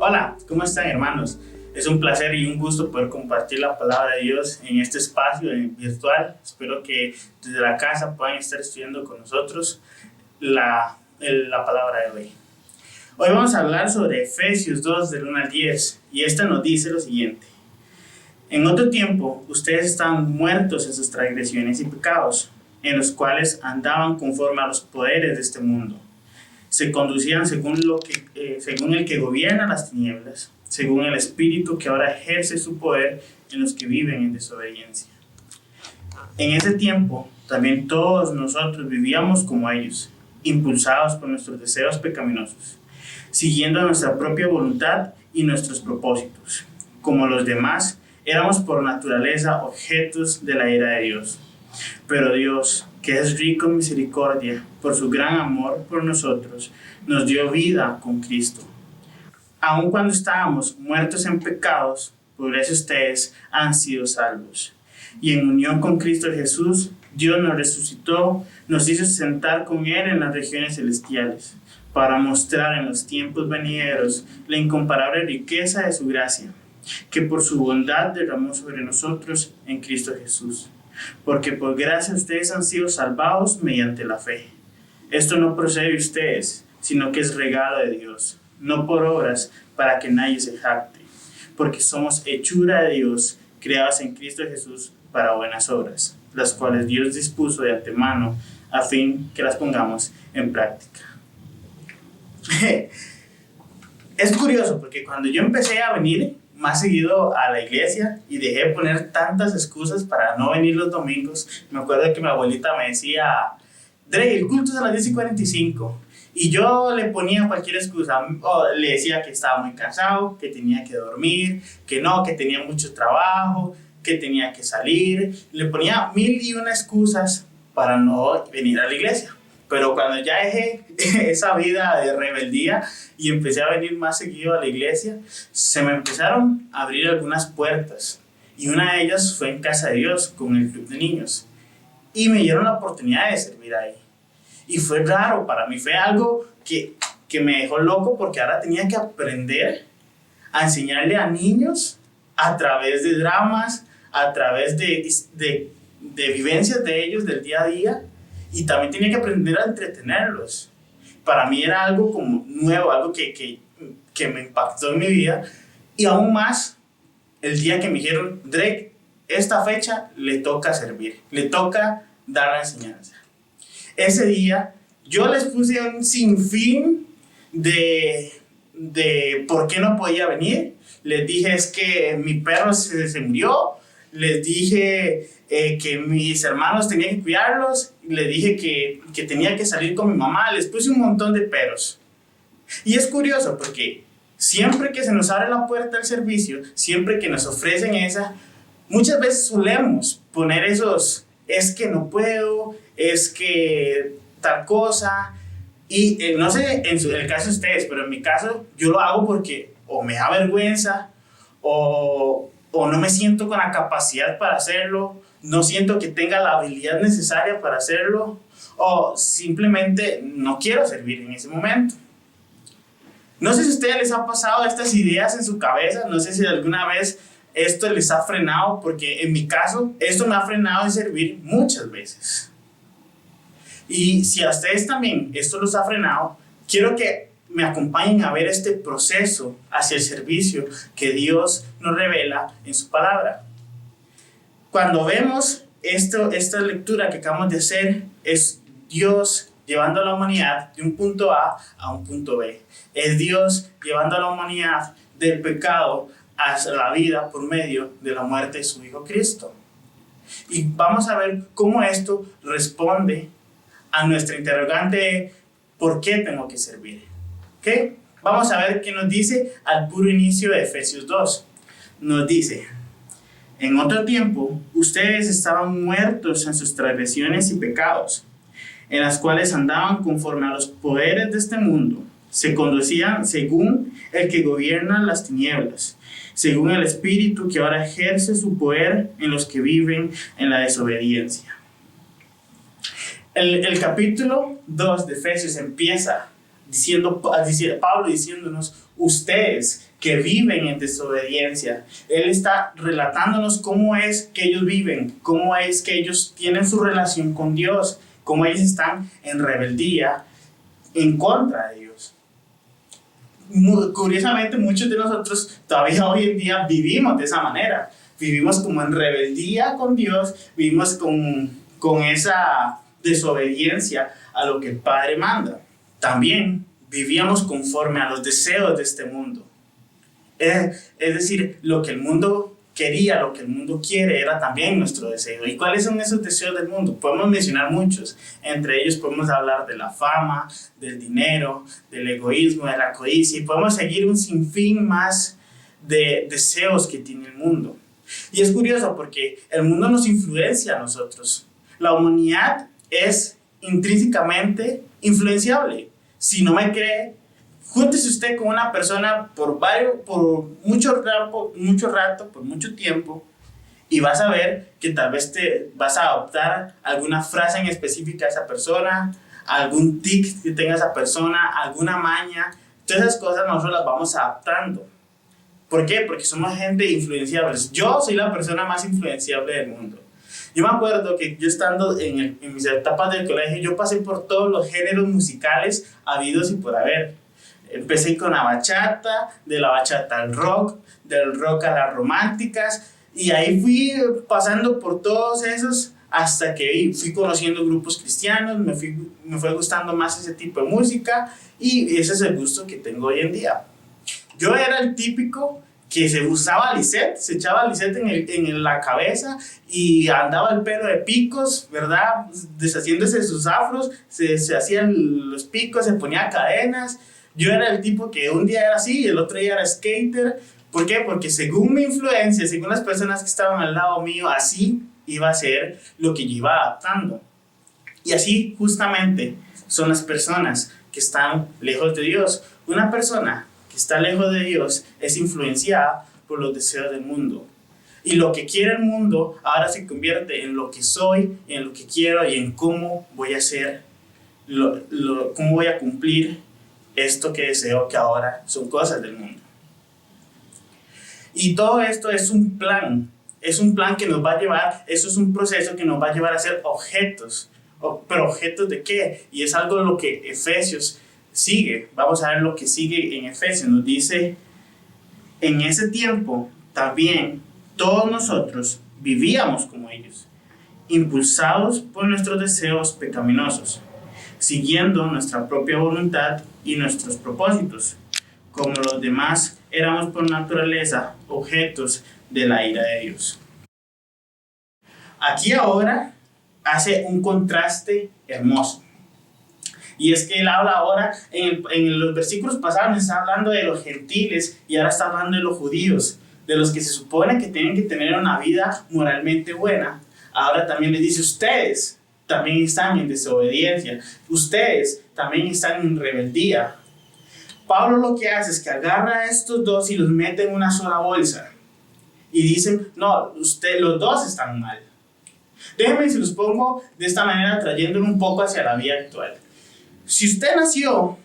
Hola, ¿cómo están, hermanos? Es un placer y un gusto poder compartir la palabra de Dios en este espacio virtual. Espero que desde la casa puedan estar estudiando con nosotros la palabra de hoy. Hoy vamos a hablar sobre Efesios 2 del 1 al 10 y esta nos dice lo siguiente. En otro tiempo, ustedes estaban muertos en sus transgresiones y pecados, en los cuales andaban conforme a los poderes de este mundo. Se conducían según el que gobierna las tinieblas, según el espíritu que ahora ejerce su poder en los que viven en desobediencia. En ese tiempo, también todos nosotros vivíamos como ellos, impulsados por nuestros deseos pecaminosos, siguiendo nuestra propia voluntad y nuestros propósitos. Como los demás, éramos por naturaleza objetos de la ira de Dios. Pero Dios, que es rico en misericordia, por su gran amor por nosotros, nos dio vida con Cristo. Aun cuando estábamos muertos en pecados, por eso ustedes han sido salvos. Y en unión con Cristo Jesús, Dios nos resucitó, nos hizo sentar con Él en las regiones celestiales, para mostrar en los tiempos venideros la incomparable riqueza de su gracia, que por su bondad derramó sobre nosotros en Cristo Jesús. Porque por gracia ustedes han sido salvados mediante la fe. Esto no procede de ustedes, sino que es regalo de Dios, no por obras, para que nadie se jacte. Porque somos hechura de Dios, creados en Cristo Jesús para buenas obras, las cuales Dios dispuso de antemano a fin que las pongamos en práctica. Es curioso porque cuando yo empecé a venir más seguido a la iglesia y dejé de poner tantas excusas para no venir los domingos, me acuerdo que mi abuelita me decía, Drake, el culto es a las 10:45, y yo le ponía cualquier excusa, o le decía que estaba muy cansado, que tenía que dormir, que no, que tenía mucho trabajo, que tenía que salir, le ponía 1001 excusas para no venir a la iglesia. Pero cuando ya dejé esa vida de rebeldía y empecé a venir más seguido a la iglesia, se me empezaron a abrir algunas puertas. Y una de ellas fue en Casa de Dios, con el club de niños. Y me dieron la oportunidad de servir ahí. Y fue raro para mí, fue algo que me dejó loco porque ahora tenía que aprender a enseñarle a niños a través de dramas, a través de vivencias de ellos del día a día. Y también tenía que aprender a entretenerlos. Para mí era algo como nuevo, algo que me impactó en mi vida. Y aún más, el día que me dijeron, Drake, esta fecha le toca servir, le toca dar la enseñanza. Ese día, yo les puse un sinfín de por qué no podía venir. Les dije, es que mi perro se murió. Les dije que mis hermanos tenían que cuidarlos, les dije que tenía que salir con mi mamá, les puse un montón de peros. Y es curioso porque siempre que se nos abre la puerta del servicio, siempre que nos ofrecen esa, muchas veces solemos poner esos, es que no puedo, es que tal cosa, y no sé en el caso de ustedes, pero en mi caso yo lo hago porque o me da vergüenza, o no me siento con la capacidad para hacerlo, no siento que tenga la habilidad necesaria para hacerlo, o simplemente no quiero servir en ese momento. No sé si a ustedes les ha pasado estas ideas en su cabeza, no sé si alguna vez esto les ha frenado, porque en mi caso, esto me ha frenado de servir muchas veces. Y si a ustedes también esto los ha frenado, quiero que me acompañen a ver este proceso hacia el servicio que Dios nos revela en su palabra. Cuando vemos esta lectura que acabamos de hacer, es Dios llevando a la humanidad de un punto A a un punto B. Es Dios llevando a la humanidad del pecado hacia la vida por medio de la muerte de su Hijo Cristo. Y vamos a ver cómo esto responde a nuestra interrogante de ¿por qué tengo que servir? ¿Okay? Vamos a ver qué nos dice al puro inicio de Efesios 2. Nos dice, en otro tiempo, ustedes estaban muertos en sus transgresiones y pecados, en las cuales andaban conforme a los poderes de este mundo, se conducían según el que gobierna las tinieblas, según el espíritu que ahora ejerce su poder en los que viven en la desobediencia. El capítulo 2 de Efesios empieza Pablo diciéndonos ustedes que viven en desobediencia. Él está relatándonos cómo es que ellos viven, cómo es que ellos tienen su relación con Dios, cómo ellos están en rebeldía en contra de Dios. Curiosamente, muchos de nosotros todavía hoy en día vivimos de esa manera. Vivimos como en rebeldía con Dios, vivimos con esa desobediencia a lo que el Padre manda. También vivíamos conforme a los deseos de este mundo. Es decir, lo que el mundo quería, lo que el mundo quiere, era también nuestro deseo. ¿Y cuáles son esos deseos del mundo? Podemos mencionar muchos. Entre ellos podemos hablar de la fama, del dinero, del egoísmo, de la codicia, y podemos seguir un sinfín más de deseos que tiene el mundo. Y es curioso porque el mundo nos influencia a nosotros. La humanidad es intrínsecamente influenciable. Si no me cree, júntese usted con una persona por mucho rato, por mucho tiempo, y vas a ver que tal vez te vas a adoptar alguna frase en específica de esa persona, algún tic que tenga esa persona, alguna maña. Todas esas cosas nosotros las vamos adaptando. ¿Por qué? Porque somos gente influenciable. Yo soy la persona más influenciable del mundo. Yo me acuerdo que yo estando en mis etapas del colegio, yo pasé por todos los géneros musicales habidos y por haber. Empecé con la bachata, de la bachata al rock, del rock a las románticas, y ahí fui pasando por todos esos hasta que fui conociendo grupos cristianos, me fue gustando más ese tipo de música, y ese es el gusto que tengo hoy en día. Yo era el típico que se usaba lisette, se echaba lisette en la cabeza y andaba el pelo de picos, ¿verdad? Deshaciéndose de sus afros, se hacían los picos, se ponía cadenas. Yo era el tipo que un día era así y el otro día era skater. ¿Por qué? Porque según mi influencia, según las personas que estaban al lado mío, así iba a ser lo que yo iba adaptando. Y así justamente son las personas que están lejos de Dios. Una persona que está lejos de Dios es influenciada por los deseos del mundo. Y lo que quiere el mundo ahora se convierte en lo que soy, en lo que quiero y en cómo voy a hacer, cómo voy a cumplir esto que deseo, que ahora son cosas del mundo. Y todo esto es un plan que nos va a llevar, eso es un proceso que nos va a llevar a ser objetos. ¿Pero objetos de qué? Y es algo lo que Efesios sigue. Vamos a ver lo que sigue en Efesios. Nos dice, en ese tiempo también todos nosotros vivíamos como ellos, impulsados por nuestros deseos pecaminosos, siguiendo nuestra propia voluntad y nuestros propósitos. Como los demás, éramos por naturaleza objetos de la ira de Dios. Aquí ahora hace un contraste hermoso. Y es que él habla ahora, en los versículos pasados, está hablando de los gentiles y ahora está hablando de los judíos, de los que se supone que tienen que tener una vida moralmente buena. Ahora también les dice, ustedes también están en desobediencia, ustedes también están en rebeldía. Pablo lo que hace es que agarra a estos dos y los mete en una sola bolsa y dicen, no, los dos están mal. Déjenme si los pongo de esta manera, trayéndolo un poco hacia la vida actual. Si usted nació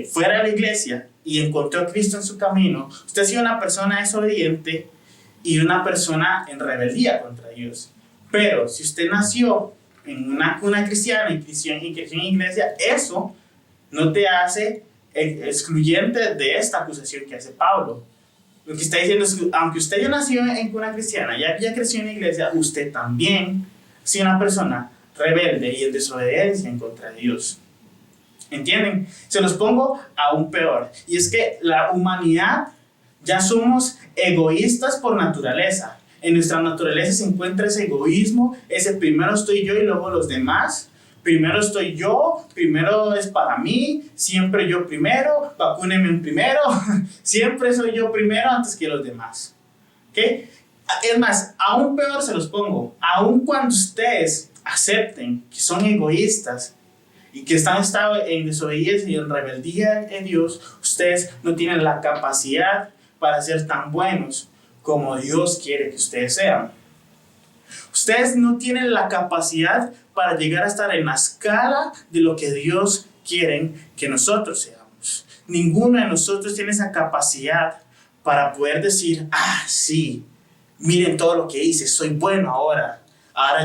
fuera de la iglesia y encontró a Cristo en su camino, usted ha sido una persona desobediente y una persona en rebeldía contra Dios. Pero si usted nació en una cuna cristiana y creció en iglesia, eso no te hace excluyente de esta acusación que hace Pablo. Lo que está diciendo es que aunque usted ya nació en cuna cristiana, ya creció en la iglesia, usted también es una persona rebelde y en desobediencia en contra de Dios. ¿Entienden? Se los pongo aún peor. Y es que la humanidad ya somos egoístas por naturaleza. En nuestra naturaleza se encuentra ese egoísmo, ese primero estoy yo y luego los demás. Primero estoy yo, primero es para mí, siempre yo primero, vacúnenme primero, siempre soy yo primero antes que los demás. ¿Okay? Es más, aún peor se los pongo, aún cuando ustedes acepten que son egoístas y que están en desobediencia y en rebeldía en Dios, ustedes no tienen la capacidad para ser tan buenos como Dios quiere que ustedes sean. Ustedes no tienen la capacidad para llegar a estar en la escala de lo que Dios quiere que nosotros seamos. ninguno de nosotros tiene esa capacidad para poder decir, sí, miren todo lo que hice, soy bueno ahora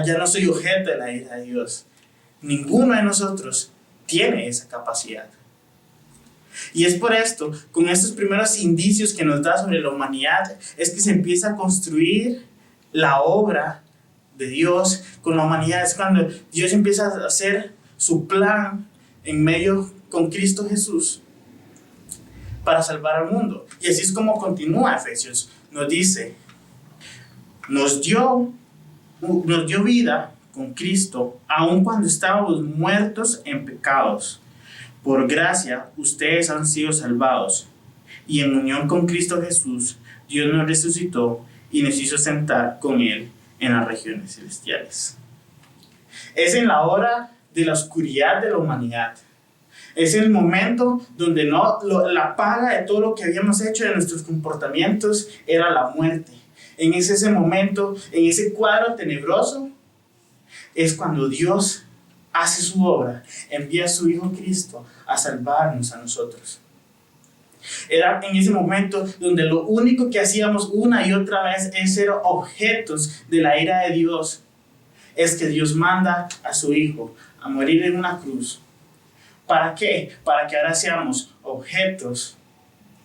ya no soy objeto de la ira de Dios. Ninguno de nosotros tiene esa capacidad. Y es por esto, con estos primeros indicios que nos da sobre la humanidad, es que se empieza a construir la obra de Dios con la humanidad. Es cuando Dios empieza a hacer su plan en medio con Cristo Jesús para salvar al mundo. Y así es como continúa Efesios. Nos dice, nos dio vida con Cristo, aun cuando estábamos muertos en pecados. Por gracia, ustedes han sido salvados. Y en unión con Cristo Jesús, Dios nos resucitó y nos hizo sentar con Él en las regiones celestiales. Es en la hora de la oscuridad de la humanidad. Es el momento donde la paga de todo lo que habíamos hecho, de nuestros comportamientos, era la muerte. En ese momento, en ese cuadro tenebroso, es cuando Dios hace su obra, envía a su Hijo Cristo a salvarnos a nosotros. Era en ese momento donde lo único que hacíamos una y otra vez es ser objetos de la ira de Dios. Es que Dios manda a su Hijo a morir en una cruz. ¿Para qué? Para que ahora seamos objetos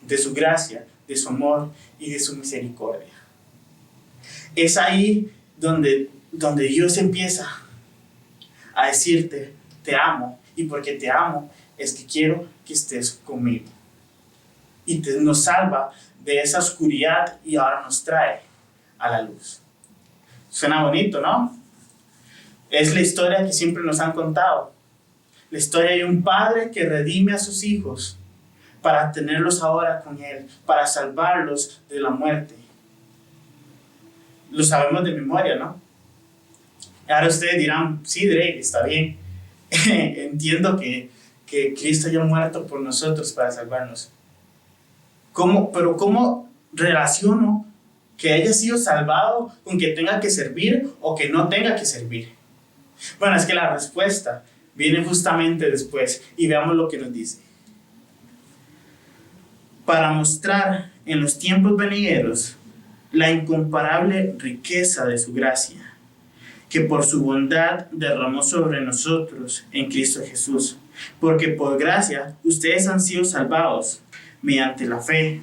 de su gracia, de su amor y de su misericordia. Es ahí donde Dios empieza a decirte, te amo, y porque te amo es que quiero que estés conmigo. Y nos salva de esa oscuridad y ahora nos trae a la luz. Suena bonito, ¿no? Es la historia que siempre nos han contado. La historia de un padre que redime a sus hijos para tenerlos ahora con él, para salvarlos de la muerte. Lo sabemos de memoria, ¿no? Ahora ustedes dirán, sí, Drake, está bien. Entiendo que Cristo haya muerto por nosotros para salvarnos. Pero ¿cómo relaciono que haya sido salvado con que tenga que servir o que no tenga que servir? Bueno, es que la respuesta viene justamente después y veamos lo que nos dice. Para mostrar en los tiempos venideros la incomparable riqueza de su gracia, que por su bondad derramó sobre nosotros en Cristo Jesús. Porque por gracia ustedes han sido salvados mediante la fe.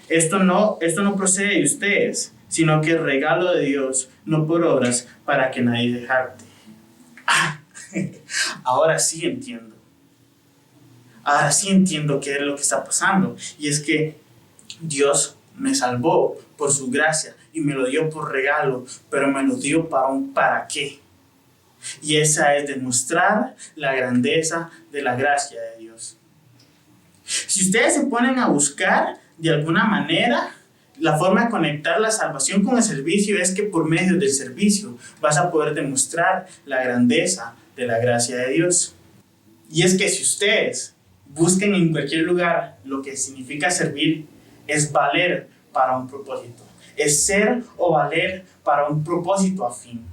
Esto no procede de ustedes, sino que es regalo de Dios, no por obras, para que nadie se jacte. Ahora sí entiendo. Ahora sí entiendo qué es lo que está pasando. Y es que Dios me salvó por su gracia y me lo dio por regalo, pero me lo dio para un para qué. Y esa es demostrar la grandeza de la gracia de Dios. Si ustedes se ponen a buscar de alguna manera, la forma de conectar la salvación con el servicio es que por medio del servicio vas a poder demostrar la grandeza de la gracia de Dios. Y es que si ustedes busquen en cualquier lugar lo que significa servir, es valer para un propósito. Es ser o valer para un propósito afín.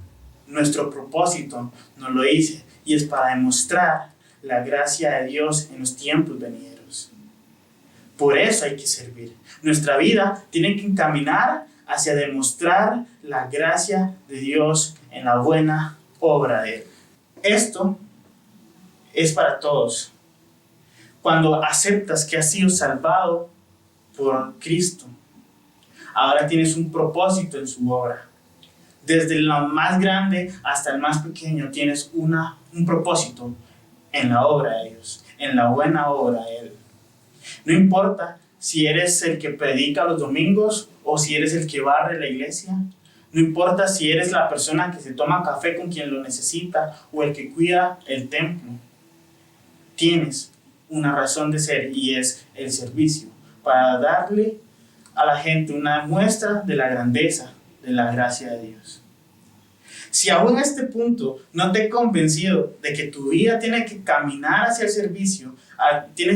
Nuestro propósito nos lo dice y es para demostrar la gracia de Dios en los tiempos venideros. Por eso hay que servir. Nuestra vida tiene que encaminar hacia demostrar la gracia de Dios en la buena obra de Él. Esto es para todos. Cuando aceptas que has sido salvado por Cristo, ahora tienes un propósito en su obra. Desde lo más grande hasta el más pequeño tienes un propósito en la obra de Dios, en la buena obra de Él. No importa si eres el que predica los domingos o si eres el que barre la iglesia. No importa si eres la persona que se toma café con quien lo necesita o el que cuida el templo. Tienes una razón de ser y es el servicio, para darle a la gente una muestra de la grandeza de la gracia de Dios. Si aún a este punto no te he convencido de que tu vida tiene que caminar hacia el servicio,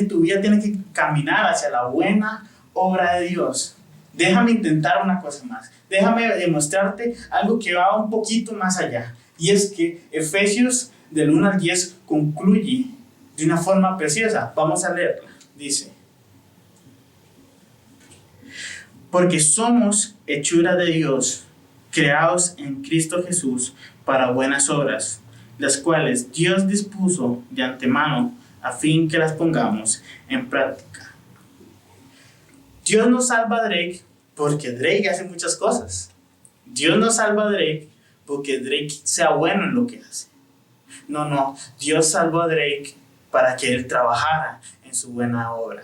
tu vida tiene que caminar hacia la buena obra de Dios, déjame intentar una cosa más. Déjame demostrarte algo que va un poquito más allá. Y es que Efesios del 1 al 10 concluye de una forma preciosa. Vamos a leerla. Dice: Porque somos hechura de Dios, creados en Cristo Jesús para buenas obras, las cuales Dios dispuso de antemano a fin que las pongamos en práctica. Dios no salva a Drake porque Drake hace muchas cosas. Dios no salva a Drake porque Drake sea bueno en lo que hace. No, Dios salvó a Drake para que él trabajara en su buena obra.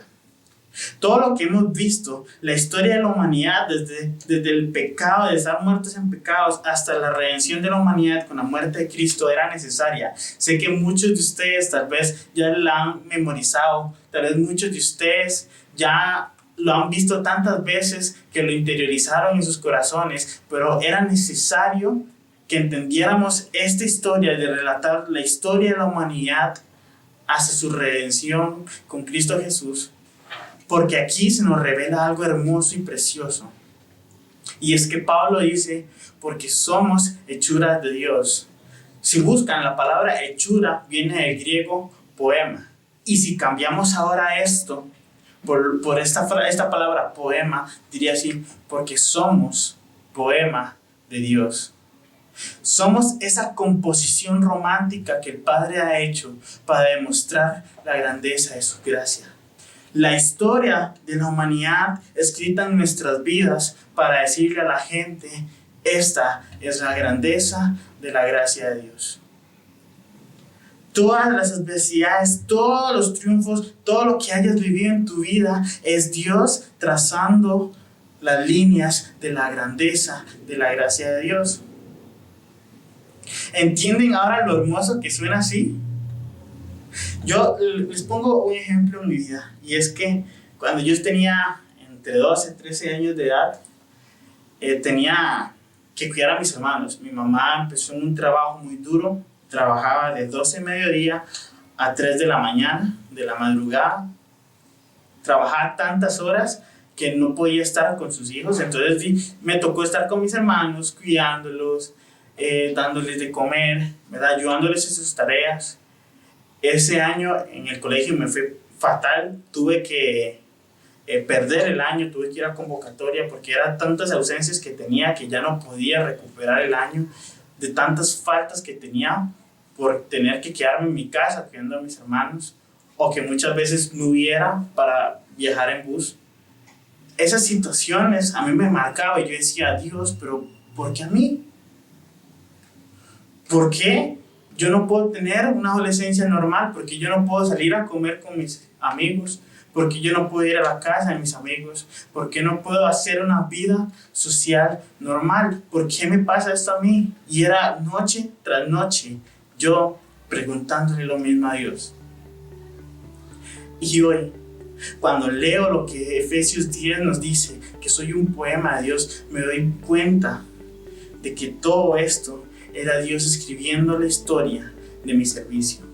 Todo lo que hemos visto, la historia de la humanidad, desde el pecado, de estar muertos en pecados, hasta la redención de la humanidad con la muerte de Cristo, era necesaria. Sé que muchos de ustedes tal vez ya la han memorizado, tal vez muchos de ustedes ya lo han visto tantas veces que lo interiorizaron en sus corazones, pero era necesario que entendiéramos esta historia de relatar la historia de la humanidad hasta su redención con Cristo Jesús. Porque aquí se nos revela algo hermoso y precioso. Y es que Pablo dice, porque somos hechuras de Dios. Si buscan la palabra hechura, viene del griego poema. Y si cambiamos ahora esto, por esta palabra poema, diría así, porque somos poema de Dios. Somos esa composición romántica que el Padre ha hecho para demostrar la grandeza de su gracia. La historia de la humanidad escrita en nuestras vidas para decirle a la gente, esta es la grandeza de la gracia de Dios. Todas las adversidades, todos los triunfos, todo lo que hayas vivido en tu vida es Dios trazando las líneas de la grandeza de la gracia de Dios. ¿Entienden ahora lo hermoso que suena así? Yo les pongo un ejemplo en mi vida, y es que cuando yo tenía entre 12 y 13 años de edad, tenía que cuidar a mis hermanos. Mi mamá empezó en un trabajo muy duro, trabajaba de 12 de mediodía a 3 de la mañana, de la madrugada, trabajaba tantas horas que no podía estar con sus hijos, entonces me tocó estar con mis hermanos, cuidándolos, dándoles de comer, ¿verdad? Ayudándoles en sus tareas. Ese año en el colegio me fue fatal, tuve que perder el año, tuve que ir a convocatoria porque eran tantas ausencias que tenía que ya no podía recuperar el año, de tantas faltas que tenía por tener que quedarme en mi casa cuidando a mis hermanos, o que muchas veces no hubiera para viajar en bus. Esas situaciones a mí me marcaban y yo decía, Dios, pero ¿por qué a mí? ¿Por qué yo no puedo tener una adolescencia normal? ¿Por qué yo no puedo salir a comer con mis amigos? ¿Por qué yo no puedo ir a la casa de mis amigos? ¿Por qué no puedo hacer una vida social normal? ¿Por qué me pasa esto a mí? Y era noche tras noche yo preguntándole lo mismo a Dios. Y hoy, cuando leo lo que Efesios 10 nos dice, que soy un poema de Dios, me doy cuenta de que todo esto era Dios escribiendo la historia de mi servicio.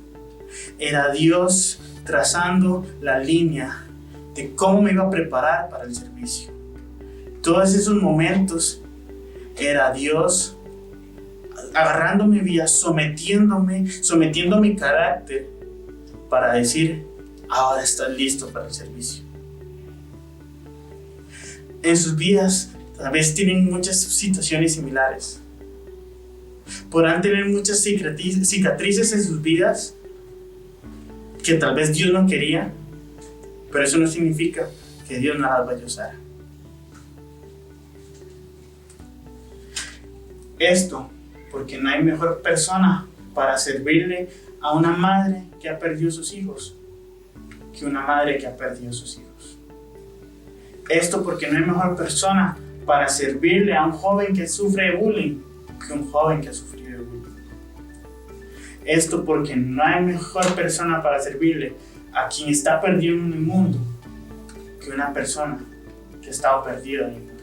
Era Dios trazando la línea de cómo me iba a preparar para el servicio. Todos esos momentos era Dios agarrando mi vida, sometiendo mi carácter para decir, ahora estás listo para el servicio. En sus vidas tal vez tienen muchas situaciones similares. Podrán tener muchas cicatrices en sus vidas que tal vez Dios no quería, pero eso no significa que Dios no las vaya a usar. Esto porque no hay mejor persona para servirle a una madre que ha perdido sus hijos que una madre que ha perdido sus hijos. Esto porque no hay mejor persona para servirle a un joven que sufre de bullying que un joven que ha sufrido de bullying. Esto porque no hay mejor persona para servirle a quien está perdido en el mundo que una persona que ha estado perdida en el mundo.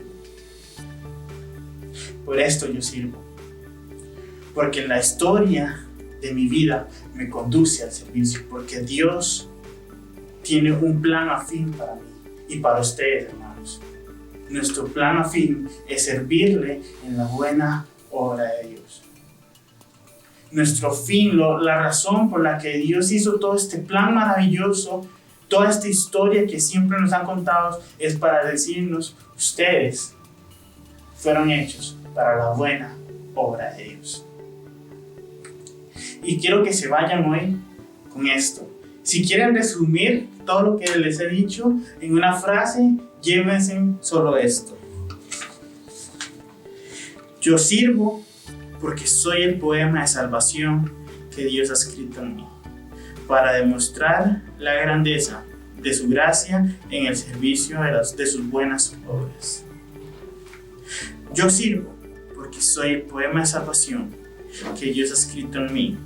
Por esto yo sirvo. Porque la historia de mi vida me conduce al servicio. Porque Dios tiene un plan afín para mí y para ustedes, hermanos. Nuestro plan afín es servirle en la buena obra de Dios. Nuestro fin, la razón por la que Dios hizo todo este plan maravilloso, toda esta historia que siempre nos han contado, es para decirnos, Ustedes fueron hechos para la buena obra de Dios. Y quiero que se vayan hoy con esto. Si quieren resumir todo lo que les he dicho en una frase, llévense solo esto. Yo sirvo porque soy el poema de salvación que Dios ha escrito en mí, para demostrar la grandeza de su gracia en el servicio de sus buenas obras. Yo sirvo porque soy el poema de salvación que Dios ha escrito en mí,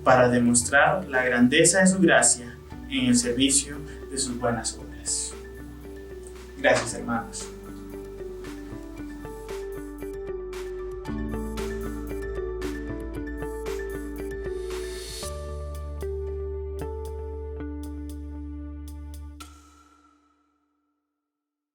para demostrar la grandeza de su gracia en el servicio de sus buenas obras. Gracias, hermanos.